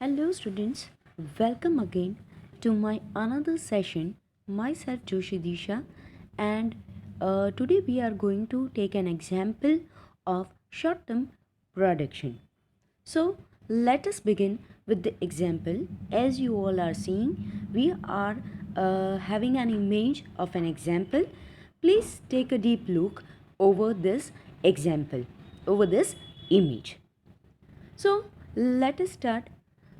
Hello students, welcome again to my another session. Myself Joshi Disha, and today we are going to take an example of short-term production. So let us begin with the example. As you all are seeing, we are having an image of an example. Please take a deep look over this example, over this image. So let us start.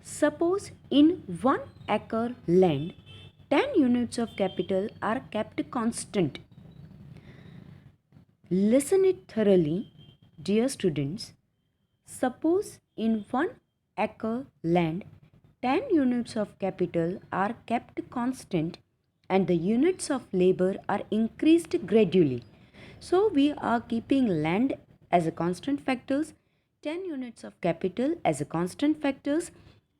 Suppose in 1 acre land, 10 units of capital are kept constant. Listen it thoroughly, dear students. Suppose in 1 acre land, 10 units of capital are kept constant and the units of labor are increased gradually. So we are keeping land as a constant factors, 10 units of capital as a constant factors,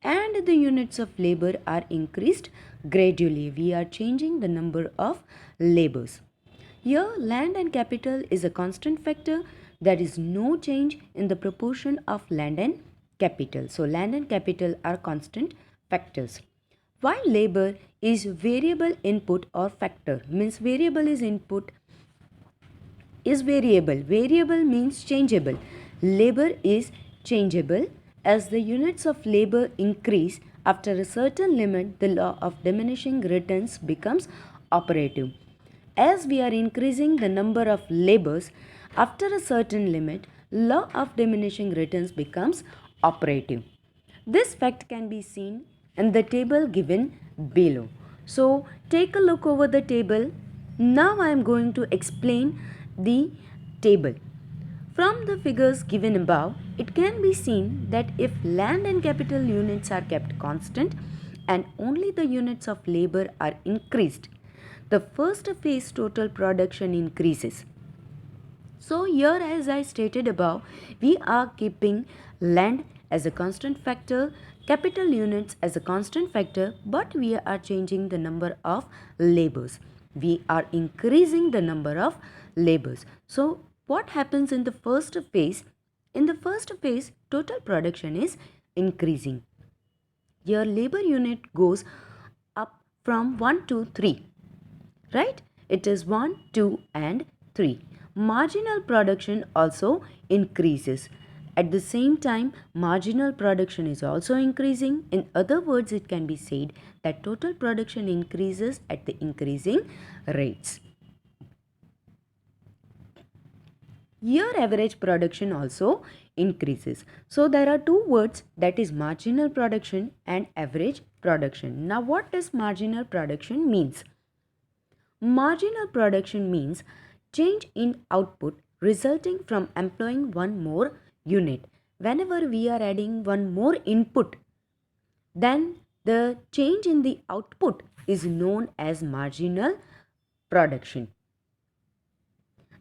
and the units of labor are increased gradually. We are changing the number of labors. Here, land and capital is a constant factor. There is no change in the proportion of land and capital. So, land and capital are constant factors. While labor is variable input or factor, means variable is input is variable. Variable means changeable. Labor is changeable. As the units of labor increase after a certain limit, the law of diminishing returns becomes operative. As we are increasing the number of labors after a certain limit, law of diminishing returns becomes operative. This fact can be seen in the table given below. So take a look over the table. Now I am going to explain the table. From the figures given above, it can be seen that if land and capital units are kept constant and only the units of labor are increased, the first phase total production increases. So here, as I stated above, we are keeping land as a constant factor, capital units as a constant factor, but we are changing the number of labors. We are increasing the number of labors. So what happens in the first phase? In the first phase, total production is increasing. Your labor unit goes up from 1 to 3, right? It is 1, 2 and 3. Marginal production also increases. At the same time, marginal production is also increasing. In other words, it can be said that total production increases at the increasing rates. Year average production also increases. So there are two words, that is marginal production and average production. Now what does marginal production means? Marginal production means change in output resulting from employing one more unit. Whenever we are adding one more input, then the change in the output is known as marginal production.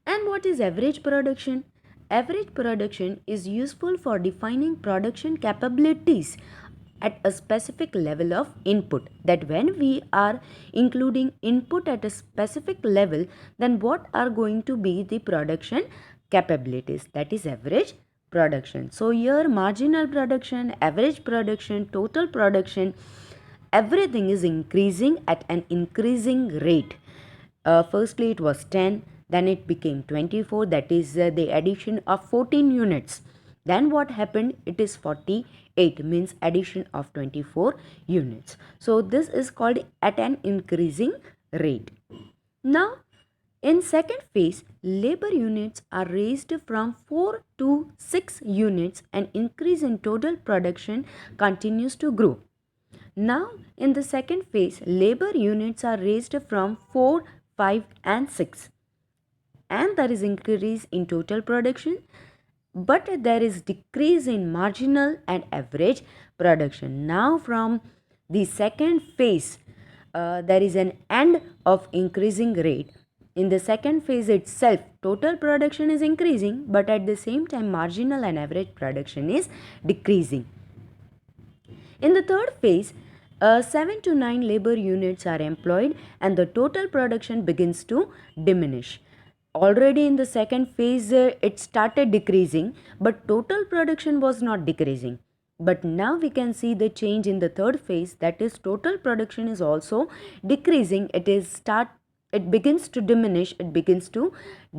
And what is average production? Average production is useful for defining production capabilities at a specific level of input. That when we are including input at a specific level, then what are going to be the production capabilities? That is average production. So here marginal production, average production, total production, everything is increasing at an increasing rate. Firstly it was 10, then it became 24, that is the addition of 14 units. Then what happened? It is 48, means addition of 24 units. So this is called at an increasing rate. Now in second phase, labor units are raised from 4 to 6 units and increase in total production continues to grow. Now in the second phase, labor units are raised from 4, 5 and 6 and there is increase in total production, but there is decrease in marginal and average production. Now from the second phase, there is an end of increasing rate. In the second phase itself, total production is increasing, but at the same time marginal and average production is decreasing. In the third phase, 7 to 9 labor units are employed and the total production begins to diminish. Already in the second phase, it started decreasing, but total production was not decreasing. But now we can see the change in the third phase, that is total production is also decreasing. It begins to diminish, it begins to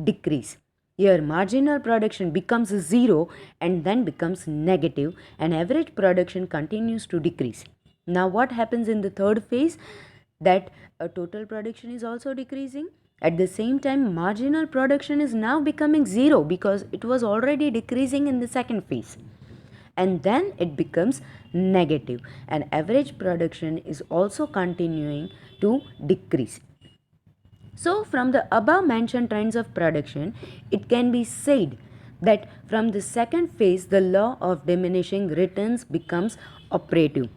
decrease. Here marginal production becomes zero and then becomes negative, and average production continues to decrease. Now what happens in the third phase? That total production is also decreasing. At the same time, marginal production is now becoming zero because it was already decreasing in the second phase, and then it becomes negative, and average production is also continuing to decrease. So from the above mentioned trends of production, it can be said that from the second phase the law of diminishing returns becomes operative.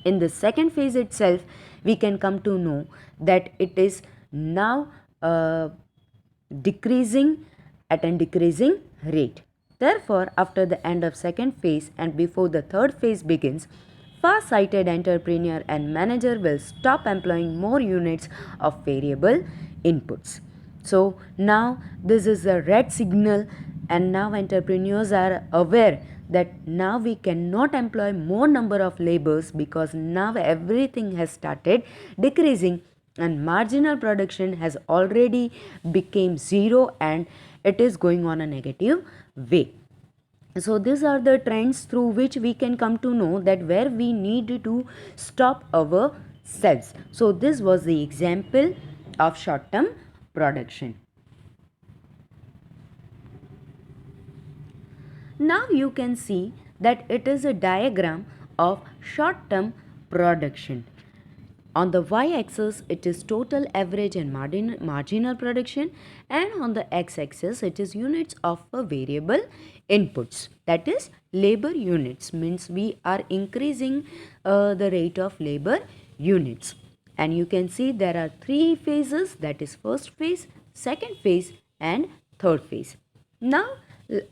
In the second phase itself, we can come to know that it is now decreasing at a decreasing rate. Therefore, after the end of second phase and before the third phase begins, far-sighted entrepreneur and manager will stop employing more units of variable inputs. So now this is a red signal, and now entrepreneurs are aware that now we cannot employ more number of laborers because now everything has started decreasing and marginal production has already become zero and it is going on a negative way. So these are the trends through which we can come to know that where we need to stop ourselves. So this was the example of short term production. Now you can see that it is a diagram of short term production. On the y-axis, it is total average and marginal production, and on the x-axis, it is units of variable inputs. That is labor units, means we are increasing the rate of labor units. And you can see there are three phases, that is first phase, second phase and third phase. Now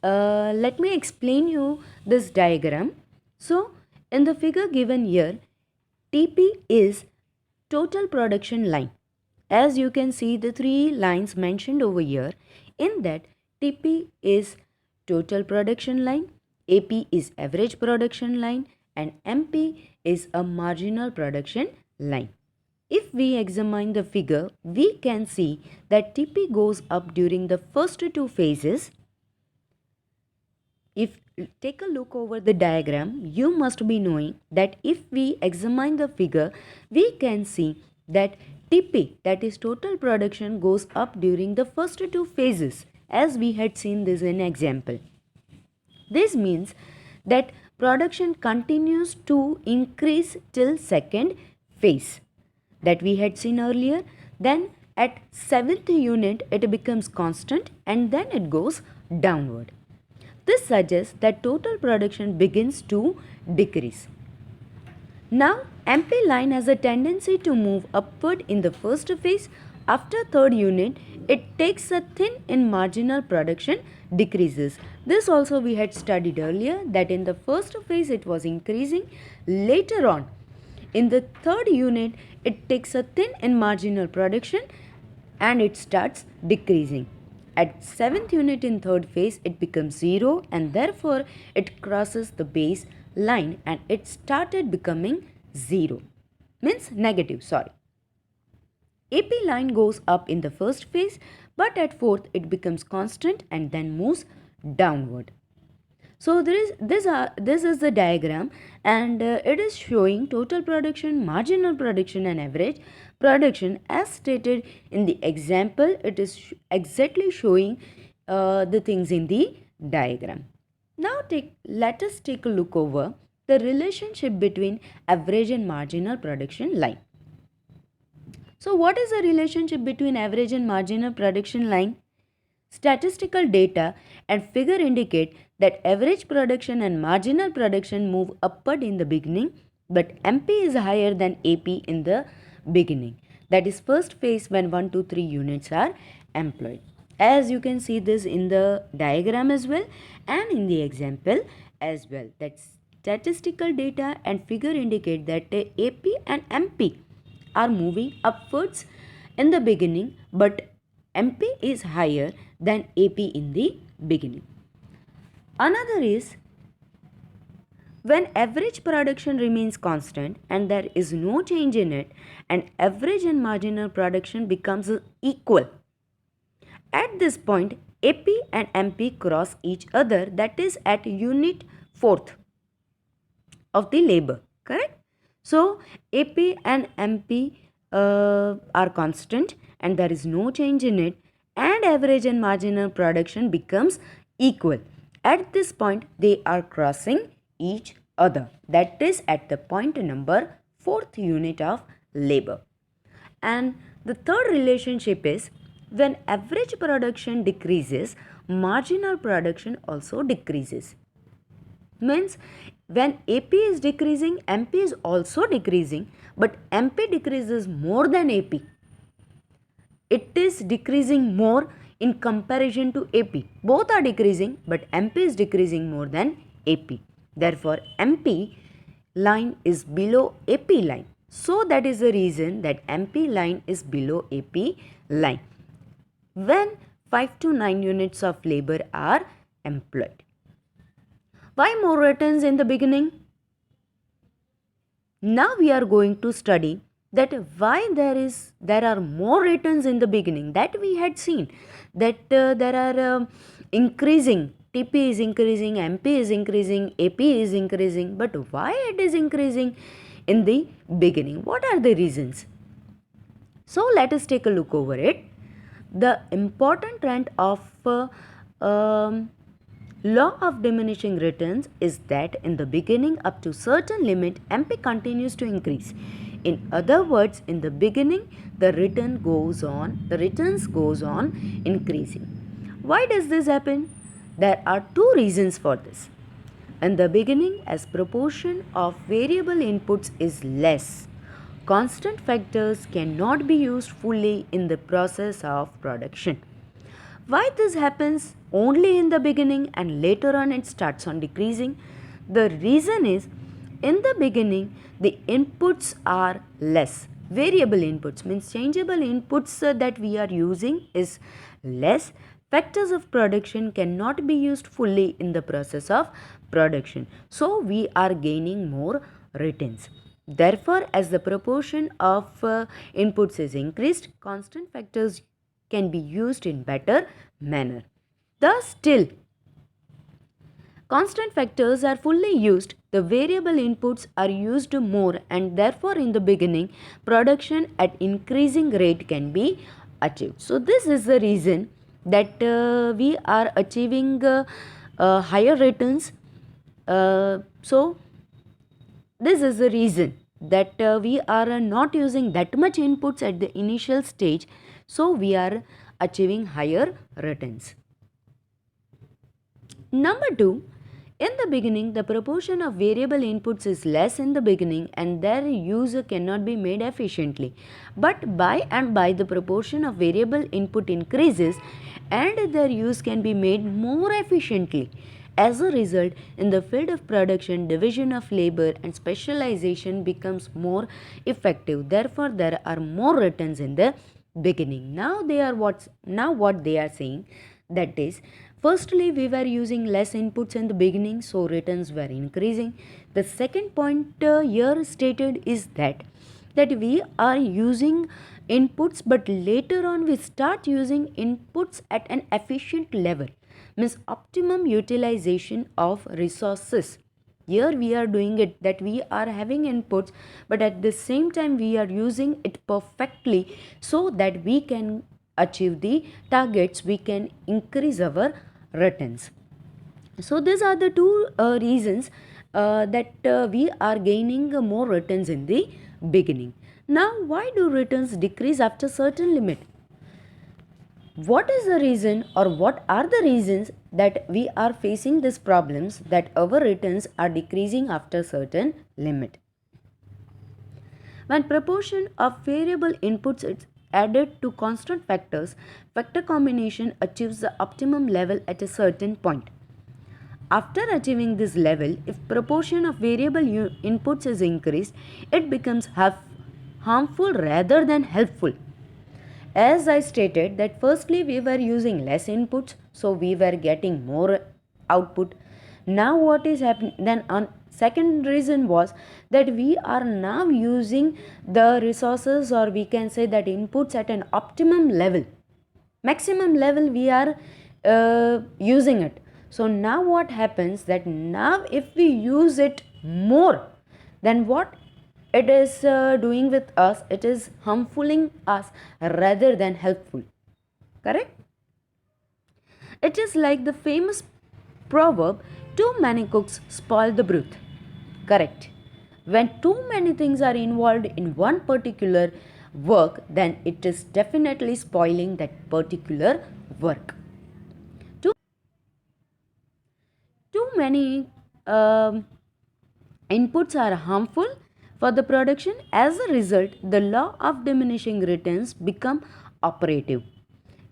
let me explain you this diagram. So in the figure given here, TP is total production line. As you can see the three lines mentioned over here, in that TP is total production line, AP is average production line and MP is a marginal production line. If we examine the figure, we can see that TP goes up during the first two phases. If take a look over the diagram, you must be knowing that if we examine the figure, we can see that TP, that is total production, goes up during the first two phases, as we had seen this in example. This means that production continues to increase till second phase that we had seen earlier. Then at 7th unit it becomes constant and then it goes downward. This suggests that total production begins to decrease. Now, MP line has a tendency to move upward in the first phase. After third unit, it takes a thin in marginal production decreases. This also we had studied earlier, that in the first phase it was increasing. Later on, in the third unit, it takes a thin in marginal production and it starts decreasing. At 7th unit in third phase, it becomes 0 and therefore it crosses the base line and it started becoming 0, means negative, sorry. AP line goes up in the first phase, but at 4th it becomes constant and then moves downward. So this is the diagram, and it is showing total production, marginal production and average production as stated in the example. It is exactly showing the things in the diagram. Now let us take a look over the relationship between average and marginal production line. So what is the relationship between average and marginal production line? Statistical data and figure indicate that average production and marginal production move upward in the beginning, but MP is higher than AP in the beginning. That is first phase when 1, 2, 3 units are employed. As you can see this in the diagram as well and in the example as well. That statistical data and figure indicate that AP and MP are moving upwards in the beginning, but MP is higher than AP in the beginning. Another is When average production remains constant and there is no change in it, and average and marginal production becomes equal. At this point, AP and MP cross each other, that is at unit fourth of the labor, correct? So, AP and MP are constant and there is no change in it, and average and marginal production becomes equal. At this point, they are crossing each other, that is at the point number fourth unit of labor. And the third relationship is when average production decreases, marginal production also decreases. Means when AP is decreasing, MP is also decreasing, but MP decreases more than AP. It is decreasing more in comparison to AP. Both are decreasing, but MP is decreasing more than AP. Therefore, MP line is below AP line. So that is the reason that MP line is below AP line when 5 to 9 units of labor are employed. Why more returns in the beginning? Now we are going to study that why there are more returns in the beginning, that we had seen that there are increasing, TP is increasing, MP is increasing, AP is increasing, but why it is increasing in the beginning? What are the reasons? So let us take a look over it. The important trend of law of diminishing returns is that in the beginning up to certain limit, MP continues to increase. In other words, in the beginning the returns goes on increasing. Why does this happen? There are two reasons for this. In the beginning, as proportion of variable inputs is less, constant factors cannot be used fully in the process of production. Why this happens only in the beginning and later on it starts on decreasing? The reason is in the beginning the inputs are less. Variable inputs means changeable inputs that we are using is less. Factors of production cannot be used fully in the process of production. So we are gaining more returns. Therefore, as the proportion of inputs is increased, constant factors can be used in better manner. Thus, still constant factors are fully used, the variable inputs are used more, and therefore in the beginning production at increasing rate can be achieved. So this is the reason that we are achieving higher returns. So this is the reason that we are not using that much inputs at the initial stage, so we are achieving higher returns. Number 2, in the beginning the proportion of variable inputs is less in the beginning and their use cannot be made efficiently. But by and by the proportion of variable input increases and their use can be made more efficiently. As a result, in the field of production, division of labor and specialization becomes more effective. Therefore, there are more returns in the beginning. Now what they are saying, that is, firstly we were using less inputs in the beginning, so returns were increasing. The second point here stated is that we are using inputs, but later on we start using inputs at an efficient level, means optimum utilization of resources. Here we are doing it that we are having inputs, but at the same time we are using it perfectly so that we can achieve the targets, we can increase our returns. So these are the two reasons that we are gaining more returns in the beginning. Now, why do returns decrease after certain limit? What is the reason, or what are the reasons that we are facing these problems that our returns are decreasing after certain limit? When proportion of variable inputs is added to constant factors, factor combination achieves the optimum level at a certain point. After achieving this level, if proportion of variable inputs is increased, it becomes harmful rather than helpful. As I stated that firstly we were using less inputs, so we were getting more output. Now what is happening then? On second reason was that we are now using the resources, or we can say that inputs, at an optimum level, maximum level we are using it. So now what happens, that now if we use it more, then what it is doing with us, it is harmfuling us rather than helpful. Correct? It is like the famous proverb, too many cooks spoil the broth. Correct. When too many things are involved in one particular work, then it is definitely spoiling that particular work. Too many inputs are harmful for the production. As a result, the law of diminishing returns become operative.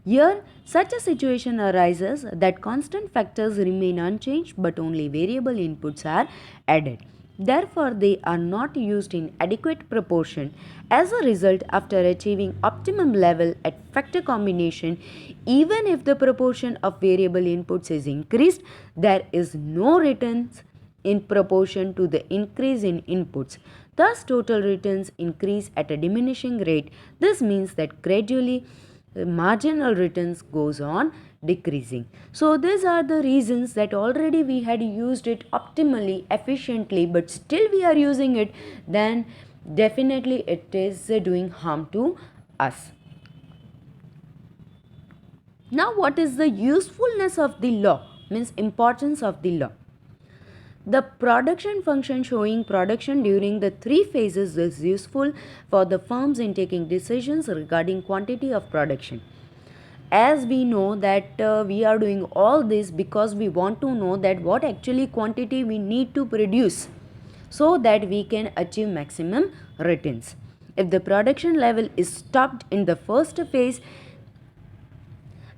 Here, such a situation arises that constant factors remain unchanged but only variable inputs are added. Therefore, they are not used in adequate proportion. As a result, after achieving optimum level at factor combination, even if the proportion of variable inputs is increased, there is no returns in proportion to the increase in inputs. Thus, total returns increase at a diminishing rate. This means that gradually marginal returns goes on decreasing. So these are the reasons that already we had used it optimally, efficiently, but still we are using it, then definitely it is doing harm to us. Now what is the usefulness of the law, means importance of the law? The production function showing production during the three phases is useful for the firms in taking decisions regarding quantity of production. As we know that we are doing all this because we want to know that what actually quantity we need to produce so that we can achieve maximum returns. If the production level is stopped in the first phase,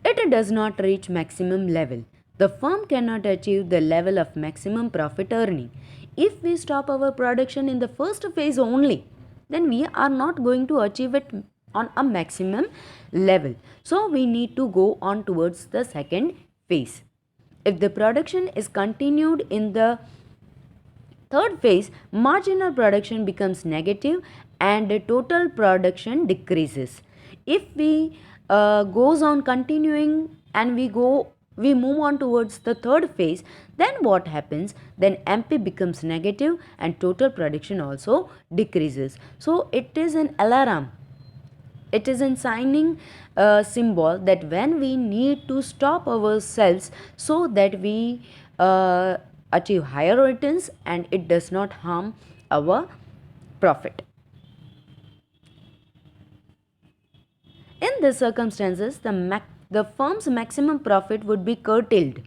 it does not reach maximum level. The firm cannot achieve the level of maximum profit earning. If we stop our production in the first phase only, then we are not going to achieve it on a maximum level. So we need to go on towards the second phase. If the production is continued in the third phase, marginal production becomes negative and the total production decreases. If we goes on continuing and we move on towards the third phase, then what happens? Then MP becomes negative and total production also decreases. So it is an alarm. It is a signing symbol that when we need to stop ourselves so that we achieve higher returns and it does not harm our profit. In these circumstances, the firm's maximum profit would be curtailed.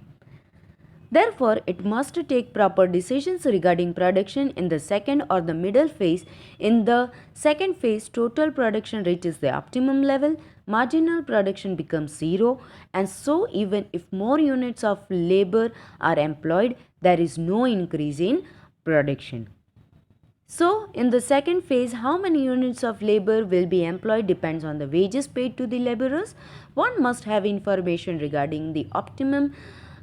Therefore, it must take proper decisions regarding production in the second or the middle phase. In the second phase, total production reaches the optimum level, marginal production becomes zero, and so even if more units of labor are employed, there is no increase in production. So, in the second phase, how many units of labor will be employed depends on the wages paid to the laborers. One must have information regarding the optimum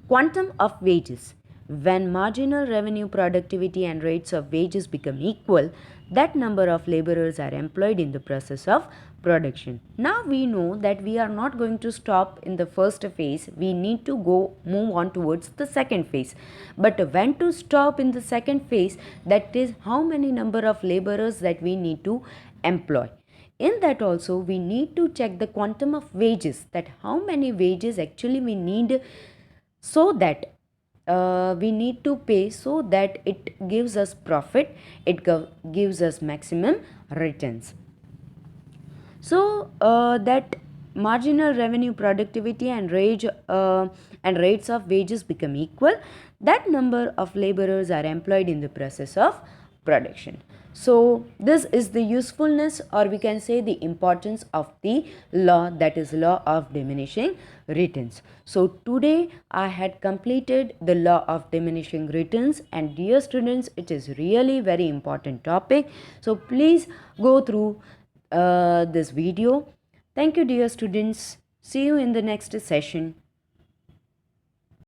quantum of wages. When marginal revenue, productivity, and rates of wages become equal, that number of laborers are employed in the process of production. Now we know that we are not going to stop in the first phase. We need to move on towards the second phase. But when to stop in the second phase, that is how many number of laborers that we need to employ. In that also we need to check the quantum of wages, that how many wages actually we need, so that we need to pay so that it gives us profit, it gives us maximum returns. So that marginal revenue, productivity, and rates of wages become equal, that number of laborers are employed in the process of production. So this is the usefulness, or we can say the importance of the law, that is law of diminishing returns. So today I had completed the law of diminishing returns, and dear students, it is really very important topic. So please go through this video. Thank you, dear students. See you in the next session.